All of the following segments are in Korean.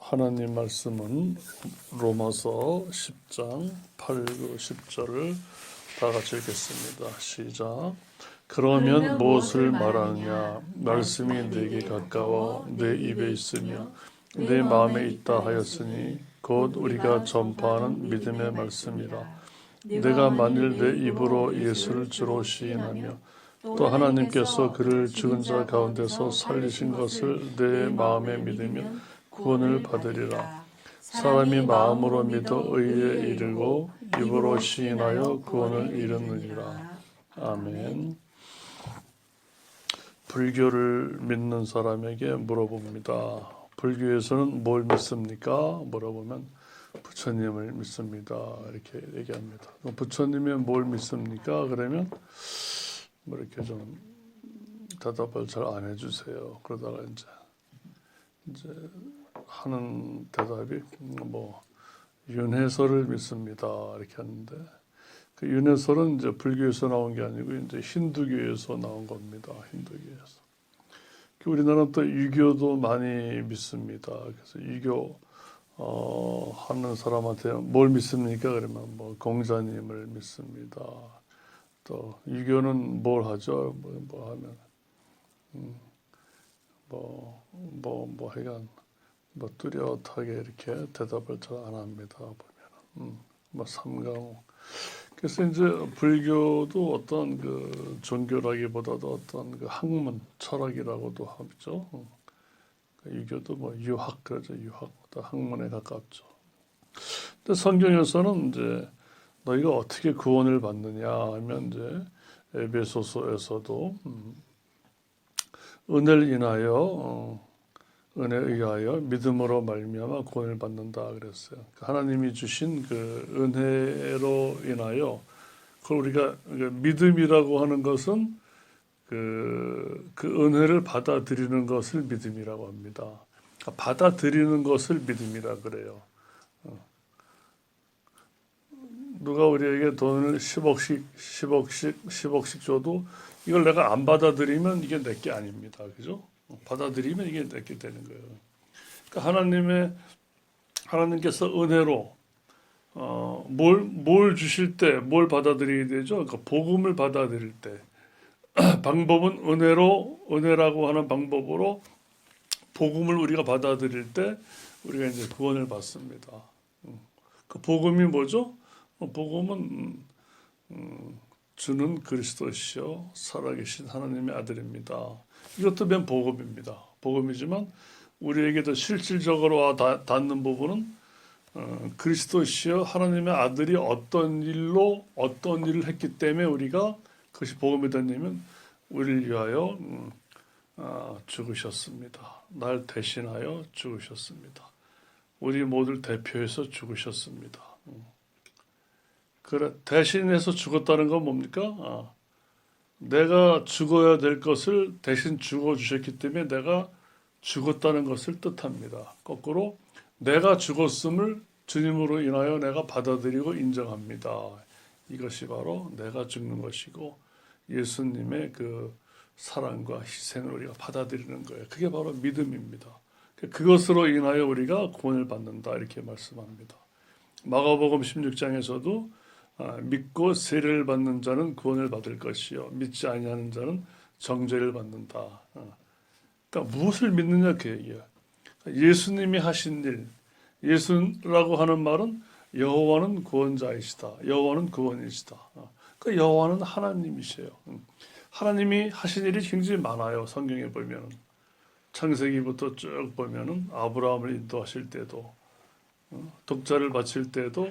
하나님 말씀은 로마서 10장 8, 9, 10절을 다 같이 읽겠습니다. 시작. 그러면 무엇을 말하느냐? 말씀이 내게 가까워 내 입에 있으며 내 마음에 있다 하였으니 곧 우리가 전파하는 믿음의 말씀이라. 내가 만일 내 입으로 예수를 주로 시인하며 또 하나님께서 그를 죽은 자 가운데서 살리신 것을 내 마음에 믿으며 구원을 받으리라. 사람이 마음으로 믿어 의에 이르고 입으로 시인하여 구원을 이루느니라. 아멘. 불교를 믿는 사람에게 물어봅니다. 불교에서는 뭘 믿습니까? 물어보면 부처님을 믿습니다. 이렇게 얘기합니다. 부처님이 뭘 믿습니까? 그러면 뭐 이렇게 좀 대답을 잘 안 해주세요. 그러다가 이제 하는 대답이 뭐 윤회설을 믿습니다. 이렇게 하는데 그 윤회설은 이제 불교에서 나온 게 아니고 이제 힌두교에서 나온 겁니다. 힌두교에서. 우리나라는 또 유교도 많이 믿습니다. 그래서 유교 하는 사람한테 뭘 믿습니까? 그러면 뭐 공자님을 믿습니다. 또 유교는 뭘 하죠? 뭐 하면 하여간 뭐 뚜렷하게 이렇게 대답을 잘 안 합니다. 보면 뭐 삼강. 그래서 이제 불교도 어떤 그 종교라기보다도 어떤 그 학문, 철학이라고도 하죠. 유교도 뭐 유학 그러죠. 유학, 또 학문에 가깝죠. 근데 성경에서는 이제 너희가 어떻게 구원을 받느냐 하면 이제 에베소서에서도 은혜를 인하여 은혜에 의하여 믿음으로 말미암아 구원을 받는다 그랬어요. 하나님이 주신 그 은혜로 인하여 그걸 우리가 믿음이라고 하는 것은 그 은혜를 받아들이는 것을 믿음이라고 합니다. 받아들이는 것을 믿음이라 그래요. 누가 우리에게 돈을 10억씩 줘도 이걸 내가 안 받아들이면 이게 내게 아닙니다. 그죠? 받아들이면 이게 내게 되는 거예요. 그러니까 하나님께서 은혜로 뭘 주실 때 뭘 받아들이게 되죠? 그러니까 복음을 받아들일 때 방법은 은혜라고 하는 방법으로 복음을 우리가 받아들일 때 우리가 이제 구원을 받습니다. 그 복음이 뭐죠? 복음은 주는 그리스도시요 살아계신 하나님의 아들입니다. 이것도 맨 복음입니다. 복음이지만 우리에게도 실질적으로 닿는 부분은 그리스도시요 하나님의 아들이 어떤 일을 했기 때문에 우리가 그것이 복음이 됐냐면 우리를 위하여 죽으셨습니다. 날 대신하여 죽으셨습니다. 우리 모두를 대표해서 죽으셨습니다. 그래 대신해서 죽었다는 건 뭡니까? 내가 죽어야 될 것을 대신 죽어주셨기 때문에 내가 죽었다는 것을 뜻합니다. 거꾸로 내가 죽었음을 주님으로 인하여 내가 받아들이고 인정합니다. 이것이 바로 내가 죽는 것이고 예수님의 그 사랑과 희생을 우리가 받아들이는 거예요. 그게 바로 믿음입니다. 그것으로 인하여 우리가 구원을 받는다 이렇게 말씀합니다. 마가복음 16장에서도 믿고 세례를 받는 자는 구원을 받을 것이요 믿지 아니하는 자는 정죄를 받는다. 그러니까 무엇을 믿느냐 그 얘기야. 예수님이 하신 일, 예수라고 하는 말은 여호와는 구원자이시다. 여호와는 구원이시다. 그 여호와는 하나님이세요. 하나님이 하신 일이 굉장히 많아요. 성경에 보면은 창세기부터 쭉 보면은 아브라함을 인도하실 때도 독자를 바칠 때도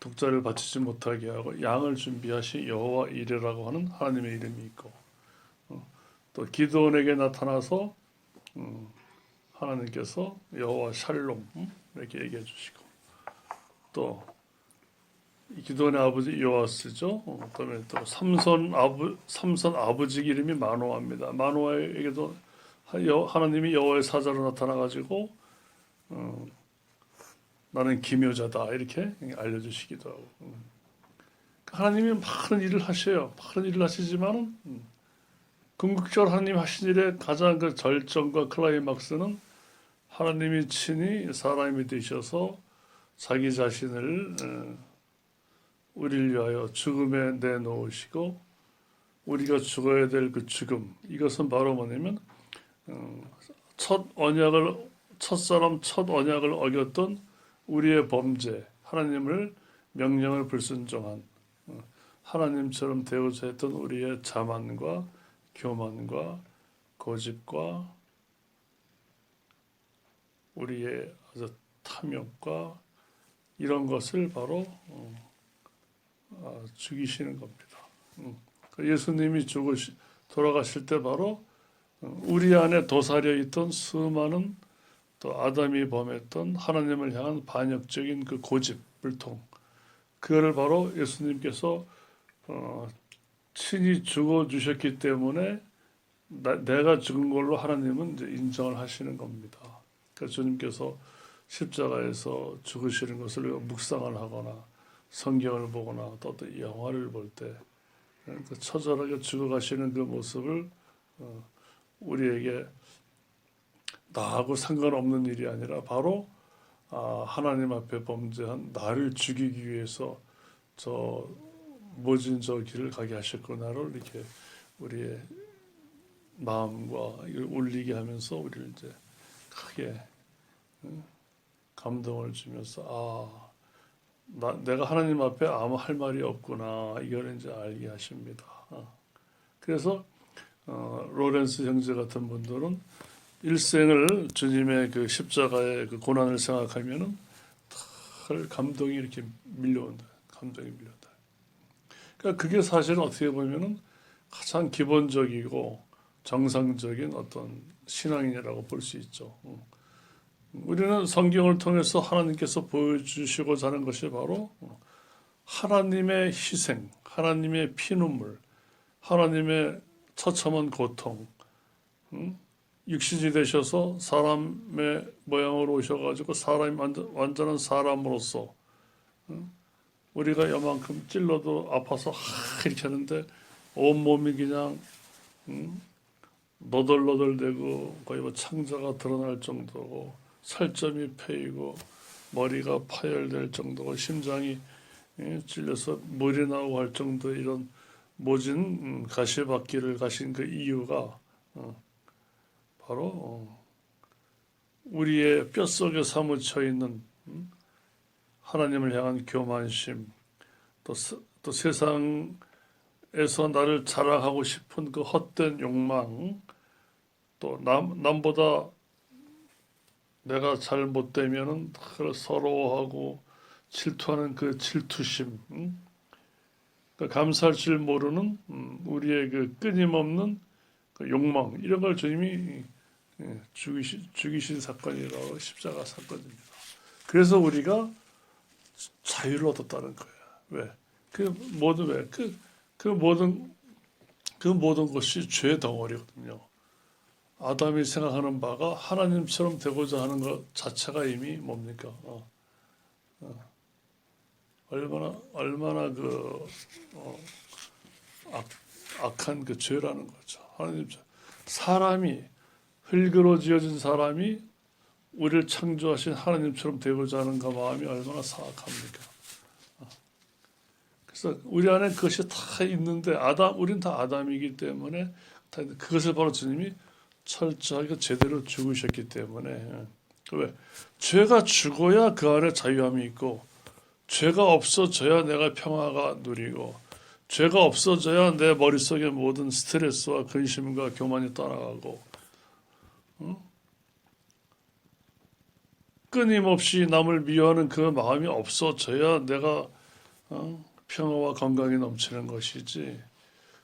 독자를 바치지 못하게 하고 양을 준비하신 여호와 이레라고 하는 하나님의 이름이 있고 또 기드온에게 나타나서 하나님께서 여호와 샬롬 이렇게 얘기해 주시고 또 기드온의 아버지 요아스죠. 그다음에 또 삼손 아버지 이름이 마노아입니다. 마노아에게도 하나님이 여호와의 사자로 나타나 가지고 나는 기묘자다 이렇게 알려주시기도 하고 하나님이 많은 일을 하셔요. 많은 일을 하시지만은 궁극적으로 하나님 하신 일의 가장 그 절정과 클라이막스는 하나님이 친히 사람이 되셔서 자기 자신을 우리를 위하여 죽음에 내놓으시고 우리가 죽어야 될 그 죽음, 이것은 바로 뭐냐면 첫사람 첫 언약을 어겼던 우리의 범죄, 하나님을 명령을 불순종한 하나님처럼 되고자 했던 우리의 자만과 교만과 고집과 우리의 아주 탐욕과 이런 것을 바로 죽이시는 겁니다. 예수님이 돌아가실 때 바로 우리 안에 도사려 있던 수많은 또 아담이 범했던 하나님을 향한 반역적인 그 고집, 불통, 그거를 바로 예수님께서 친히 죽어 주셨기 때문에 내가 죽은 걸로 하나님은 이제 인정을 하시는 겁니다. 그래서 주님께서 십자가에서 죽으시는 것을 묵상을 하거나 성경을 보거나 또 어떤 영화를 볼 때 처절하게 죽어가시는 그 모습을 우리에게 나하고 상관없는 일이 아니라 바로 하나님 앞에 범죄한 나를 죽이기 위해서 저 모진 저 길을 가게 하셨구나를 이렇게 우리의 마음과 이걸 울리게 하면서 우리를 이제 크게 감동을 주면서 내가 하나님 앞에 아무 할 말이 없구나 이걸 이제 알게 하십니다. 그래서 로렌스 형제 같은 분들은 일생을 주님의 그 십자가의 그 고난을 생각하면은 감동이 이렇게 밀려온다. 감동이 밀려온다. 그러니까 그게 사실은 어떻게 보면은 가장 기본적이고 정상적인 어떤 신앙이라고 볼 수 있죠. 우리는 성경을 통해서 하나님께서 보여주시고자 하는 것이 바로 하나님의 희생, 하나님의 피눈물, 하나님의 처참한 고통, 육신이 되셔서 사람의 모양으로 오셔가지고 사람이 완전한 사람으로서 우리가 요만큼 찔러도 아파서 이렇게 하는데 온몸이 그냥 너덜너덜대고 거의 뭐 창자가 드러날 정도고 살점이 패이고 머리가 파열될 정도고 심장이 찔려서 물이 나오고 할 정도의 이런 모진 가시밭길을 가신 그 이유가 바로 우리의 뼛속에 사무쳐 있는 하나님을 향한 교만심, 또 세상에서 나를 자랑하고 싶은 그 헛된 욕망, 또 남보다 내가 잘 못되면은 서러워하고 질투하는 그 질투심, 감사할 줄 모르는 우리의 그 끊임없는 그 욕망, 이런 걸 주님이 죽이신 사건이라고 십자가 사건입니다. 그래서 우리가 자유를 얻었다는 거예요. 왜? 그 모든 것이 죄의 덩어리거든요. 아담이 생각하는 바가 하나님처럼 되고자 하는 것 자체가 이미 뭡니까? 얼마나 악한 그 죄라는 거죠. 하나님, 사람이 흙으로 지어진 사람이 우리를 창조하신 하나님처럼 되고자 하는 그 마음이 얼마나 사악합니까? 그래서 우리 안에 그것이 다 있는데 우리는 다 아담이기 때문에 그것을 바로 주님이 철저하게 제대로 죽으셨기 때문에 왜? 죄가 죽어야 그 안에 자유함이 있고 죄가 없어져야 내가 평화가 누리고 죄가 없어져야 내 머릿속에 모든 스트레스와 근심과 교만이 떠나가고 끊임없이 남을 미워하는 그 마음이 없어져야 내가 평화와 건강이 넘치는 것이지.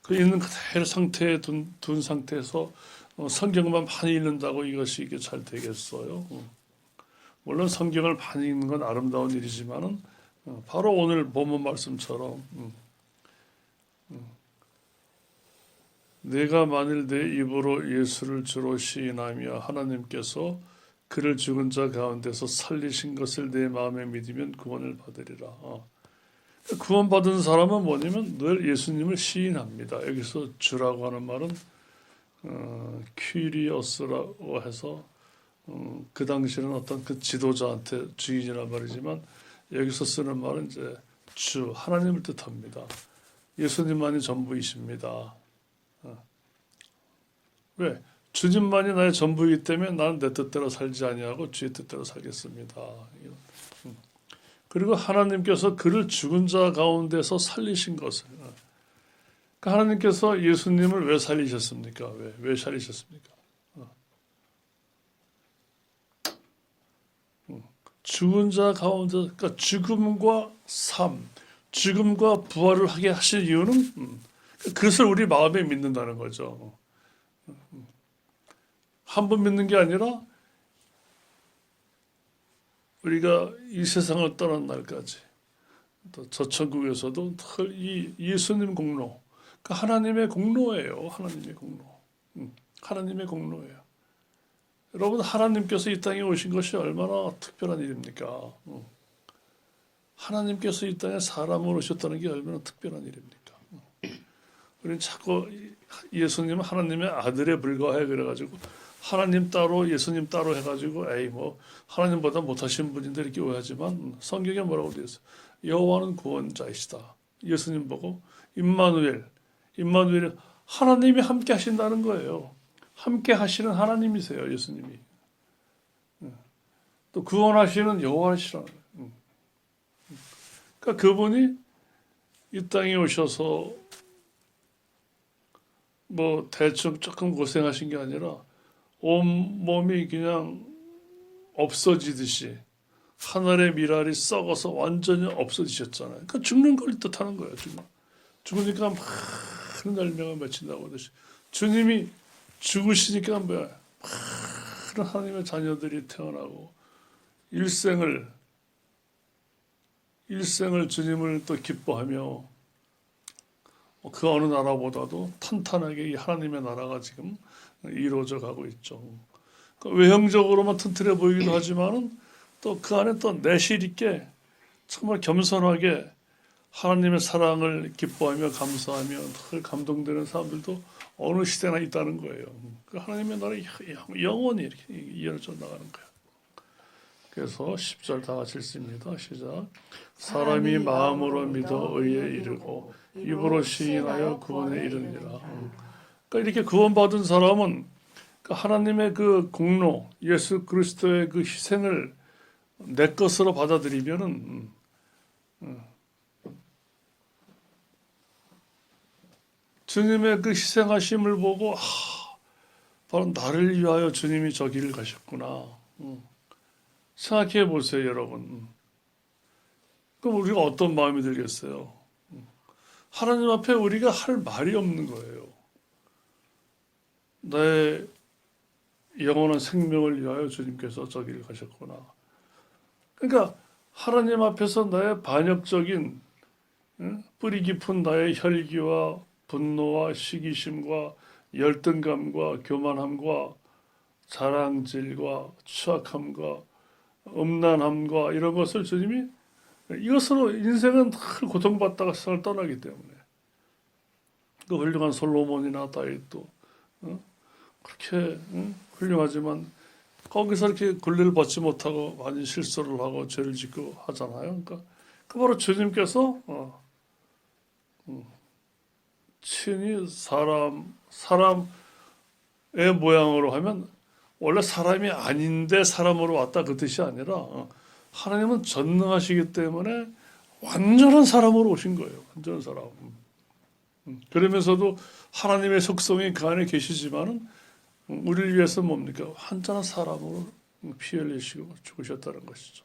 그 있는 그대로 상태에 둔 상태에서 성경만 많이 읽는다고 이것이 이게 잘 되겠어요? 물론 성경을 많이 읽는 건 아름다운 일이지만은 바로 오늘 본문 말씀처럼 내가 만일 내 입으로 예수를 주로 시인하며 하나님께서 그를 죽은 자 가운데서 살리신 것을 내 마음에 믿으면 구원을 받으리라. 구원받은 사람은 뭐냐면 늘 예수님을 시인합니다. 여기서 주라고 하는 말은 퀴리어스라고 해서 그 당시에는 어떤 그 지도자한테 주인이란 말이지만 여기서 쓰는 말은 이제 주 하나님을 뜻합니다. 예수님만이 전부이십니다. 왜? 주님만이 나의 전부이기 때문에 나는 내 뜻대로 살지 아니하고 주의 뜻대로 살겠습니다. 그리고 하나님께서 그를 죽은 자 가운데서 살리신 것을. 그러니까 하나님께서 예수님을 왜 살리셨습니까? 왜 살리셨습니까? 죽은 자 가운데, 그러니까 죽음과 삶, 죽음과 부활을 하게 하신 이유는 그것을 우리 마음에 믿는다는 거죠. 한 번 믿는 게 아니라 우리가 이 세상을 떠난 날까지 또 저 천국에서도 늘 이 예수님 공로, 그러니까 하나님의 공로예요. 하나님의 공로. 하나님의 공로예요. 여러분, 하나님께서 이 땅에 오신 것이 얼마나 특별한 일입니까? 하나님께서 이 땅에 사람으로 오셨다는 게 얼마나 특별한 일입니까? 우리는 자꾸 예수님은 하나님의 아들에 불과해 그래가지고 하나님 따로 예수님 따로 해가지고 에이 뭐 하나님보다 못하신 분인데 이렇게 오해하지만 성경에 뭐라고 되어 있어요? 여호와는 구원자이시다. 예수님 보고 임마누엘, 임마누엘 하나님이 함께 하신다는 거예요. 함께 하시는 하나님이세요, 예수님이. 또 구원하시는 여호와시라는 거예요. 그러니까 그분이 이 땅에 오셔서 뭐 대충 조금 고생하신 게 아니라 온 몸이 그냥 없어지듯이 하늘의 미랄이 썩어서 완전히 없어지셨잖아요. 그러니까 죽는 걸 뜻하는 거예요. 죽으니까 많은 열매가 맺힌다고 하듯이 주님이 죽으시니까 뭐야? 많은 하나님의 자녀들이 태어나고 일생을 주님을 또 기뻐하며 그 어느 나라보다도 탄탄하게 이 하나님의 나라가 지금 이루어져 가고 있죠. 그러니까 외형적으로만 튼튼해 보이기도 하지만은 또 그 안에 또 내실 있게 정말 겸손하게 하나님의 사랑을 기뻐하며 감사하며 늘 감동되는 사람들도 어느 시대나 있다는 거예요. 그 하나님의 나라 영원히 이렇게 이어져 나가는 거예요. 그래서 10절 다 같이 읽습니다. 시작. 사람이 마음으로 믿어 의에 이르고 입으로 시인하여 구원에 이르니라. 그러니까 이렇게 구원받은 사람은 하나님의 그 공로, 예수 그리스도의 그 희생을 내 것으로 받아들이면은 주님의 그 희생하심을 보고 바로 나를 위하여 주님이 저 길을 가셨구나. 생각해 보세요, 여러분. 그럼 우리가 어떤 마음이 들겠어요? 하나님 앞에 우리가 할 말이 없는 거예요. 내 영원한 생명을 위하여 주님께서 저 길을 가셨구나. 그러니까 하나님 앞에서 나의 반역적인 뿌리 깊은 나의 혈기와 분노와 시기심과 열등감과 교만함과 자랑질과 추악함과 음란함과 이런 것을 주님이 이것으로 인생은 늘 고통받다가 세상을 떠나기 때문에 그 훌륭한 솔로몬이나 다윗도 그렇게 훌륭하지만 거기서 이렇게 권리를 받지 못하고 많이 실수를 하고 죄를 짓고 하잖아요. 그러니까 그 바로 주님께서 친히 사람의 모양으로 하면 원래 사람이 아닌데 사람으로 왔다 그 뜻이 아니라 하나님은 전능하시기 때문에 완전한 사람으로 오신 거예요. 완전한 사람. 그러면서도 하나님의 속성이 그 안에 계시지만은 우리를 위해서 뭡니까? 완전한 사람으로 피 흘리시고 죽으셨다는 것이죠.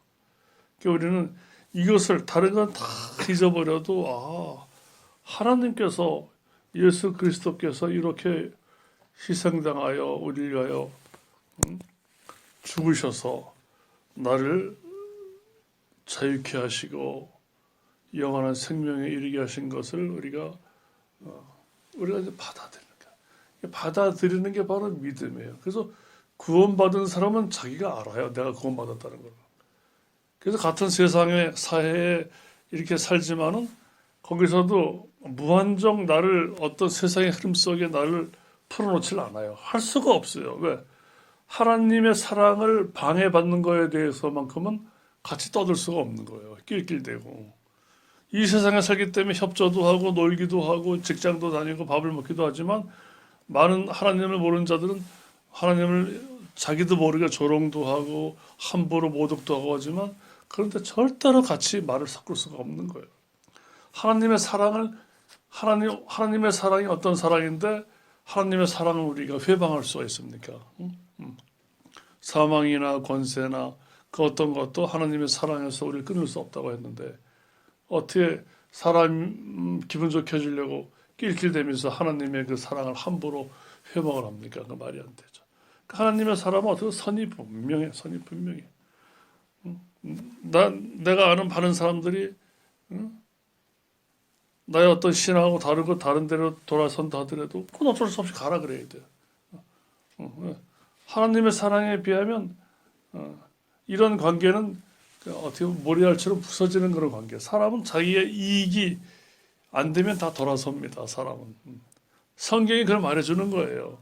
그러니까 우리는 이것을 다른 건 다 잊어버려도 하나님께서 예수 그리스도께서 이렇게 희생당하여 우리를 위하여 죽으셔서 나를 자유케 하시고 영원한 생명에 이르게 하신 것을 우리가 이제 받아들이는 거예요. 받아들이는 게 바로 믿음이에요. 그래서 구원받은 사람은 자기가 알아요. 내가 구원받았다는 걸. 그래서 같은 세상의 사회에 이렇게 살지만은 거기서도 무한정 나를 어떤 세상의 흐름 속에 나를 풀어놓질 않아요. 할 수가 없어요. 왜? 하나님의 사랑을 방해받는 거에 대해서만큼은 같이 떠들 수가 없는 거예요. 낄낄대고. 이 세상에 살기 때문에 협조도 하고 놀기도 하고 직장도 다니고 밥을 먹기도 하지만 많은 하나님을 모르는 자들은 하나님을 자기도 모르게 조롱도 하고 함부로 모독도 하고 하지만 그런데 절대로 같이 말을 섞을 수가 없는 거예요. 하나님의 사랑을 하나님의 사랑이 어떤 사랑인데 하나님의 사랑을 우리가 회방할 수가 있습니까? 사망이나 권세나 그 어떤 것도 하나님의 사랑에서 우리를 끊을 수 없다고 했는데 어떻게 사람 기분 좋게 해주려고 낄낄대면서 하나님의 그 사랑을 함부로 회방을 합니까? 그 말이 안 되죠. 하나님의 사랑은 어떻게 선이 분명해, 선이 분명해. 내가 아는 많은 사람들이 나의 어떤 신앙하고 다르고 다른 데로 돌아선다 하더라도 그건 어쩔 수 없이 가라 그래야 돼요. 하나님의 사랑에 비하면 이런 관계는 어떻게 보면 모래알처럼 부서지는 그런 관계. 사람은 자기의 이익이 안 되면 다 돌아섭니다. 사람은. 성경이 그걸 말해주는 거예요.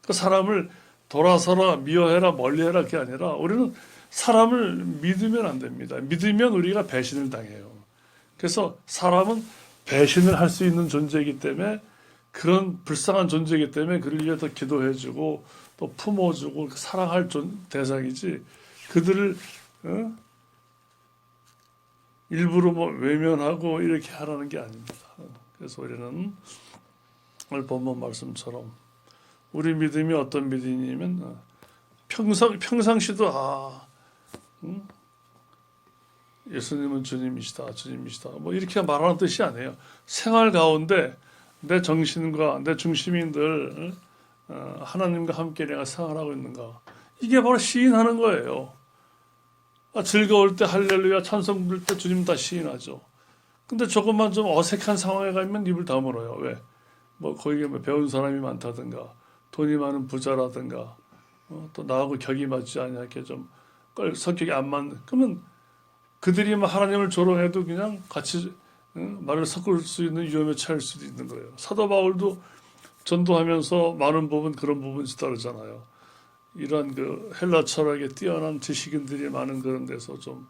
그 사람을 돌아서라, 미워해라, 멀리해라 그게 아니라 우리는 사람을 믿으면 안 됩니다. 믿으면 우리가 배신을 당해요. 그래서 사람은 배신을 할 수 있는 존재이기 때문에 그런 불쌍한 존재이기 때문에 그를 위해서 기도해주고 또 품어주고 사랑할 대상이지 그들을 일부러 뭐 외면하고 이렇게 하라는 게 아닙니다. 그래서 우리는 오늘 본문 말씀처럼 우리 믿음이 어떤 믿음이냐면 평상시도 예수님은 주님이시다, 주님이시다. 뭐 이렇게 말하는 뜻이 아니에요. 생활 가운데 내 정신과 내 중심이 늘 하나님과 함께 내가 생활하고 있는가. 이게 바로 시인하는 거예요. 즐거울 때 할렐루야 찬송 부를 때 주님 다 시인하죠. 근데 조금만 좀 어색한 상황에 가면 입을 다물어요. 왜? 뭐 거기에 뭐 배운 사람이 많다든가 돈이 많은 부자라든가 또 나하고 격이 맞지 않게 좀 성격이 안 맞는 그러면 그들이 뭐 하나님을 조롱해도 그냥 같이 말을 섞을 수 있는 위험에 처할 수도 있는 거예요. 사도 바울도 전도하면서 많은 부분 그런 부분이 다르잖아요. 이런 그 헬라 철학에 뛰어난 지식인들이 많은 그런 데서 좀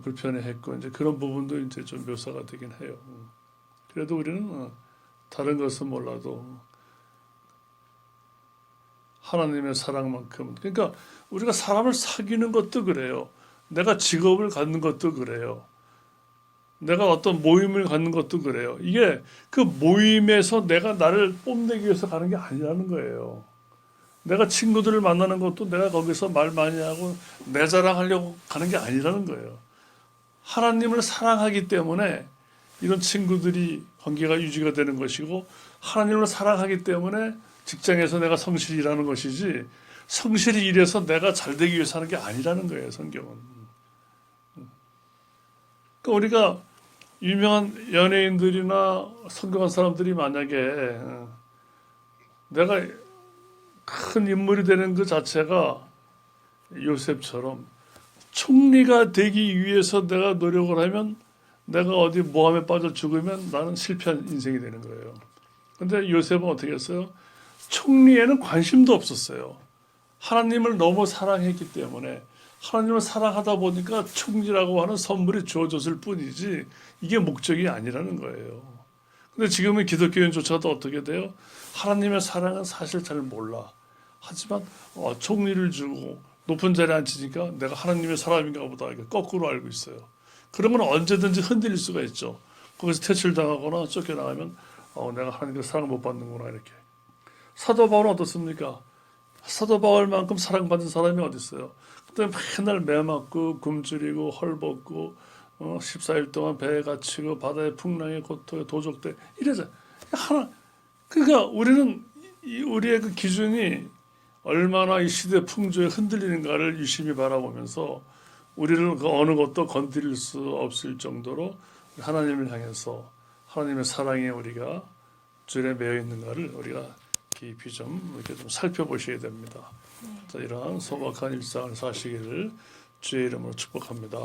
불편해했고 이제 그런 부분도 이제 좀 묘사가 되긴 해요. 그래도 우리는 다른 것은 몰라도 하나님의 사랑만큼 그러니까 우리가 사람을 사귀는 것도 그래요. 내가 직업을 갖는 것도 그래요. 내가 어떤 모임을 갖는 것도 그래요. 이게 그 모임에서 내가 나를 뽐내기 위해서 가는 게 아니라는 거예요. 내가 친구들을 만나는 것도 내가 거기서 말 많이 하고 내 자랑하려고 가는 게 아니라는 거예요. 하나님을 사랑하기 때문에 이런 친구들이 관계가 유지가 되는 것이고 하나님을 사랑하기 때문에 직장에서 내가 성실히 일하는 것이지 성실히 일해서 내가 잘 되기 위해서 하는 게 아니라는 거예요. 성경은. 그러니까 우리가 유명한 연예인들이나 성공한 사람들이 만약에 내가 큰 인물이 되는 그 자체가 요셉처럼 총리가 되기 위해서 내가 노력을 하면 내가 어디 모함에 빠져 죽으면 나는 실패한 인생이 되는 거예요. 근데 요셉은 어떻게 했어요? 총리에는 관심도 없었어요. 하나님을 너무 사랑했기 때문에 하나님을 사랑하다 보니까 총리라고 하는 선물이 주어졌을 뿐이지 이게 목적이 아니라는 거예요. 근데 지금은 기독교인조차도 어떻게 돼요? 하나님의 사랑은 사실 잘 몰라. 하지만 총리를 주고 높은 자리에 앉히니까 내가 하나님의 사람인가 보다 이렇게 거꾸로 알고 있어요. 그런 건 언제든지 흔들릴 수가 있죠. 거기서 퇴출당하거나 쫓겨나가면 내가 하나님의 사랑을 못 받는구나 이렇게. 사도 바울은 어떻습니까? 사도 바울만큼 사랑받는 사람이 어디 있어요? 그때 맨날 매 맞고 굶주리고 헐벗고 14일 동안 배에 갇히고 바다의 풍랑에 고통에 도적돼 이래서 그러니까 우리는 우리의 그 기준이 얼마나 이 시대 풍조에 흔들리는가를 유심히 바라보면서 우리를 그 어느 것도 건드릴 수 없을 정도로 하나님을 향해서 하나님의 사랑에 우리가 줄에 매여 있는가를 우리가 깊이 좀 이렇게 좀 살펴보셔야 됩니다. 자, 이러한 소박한 일상을 사시기를 주의 이름으로 축복합니다.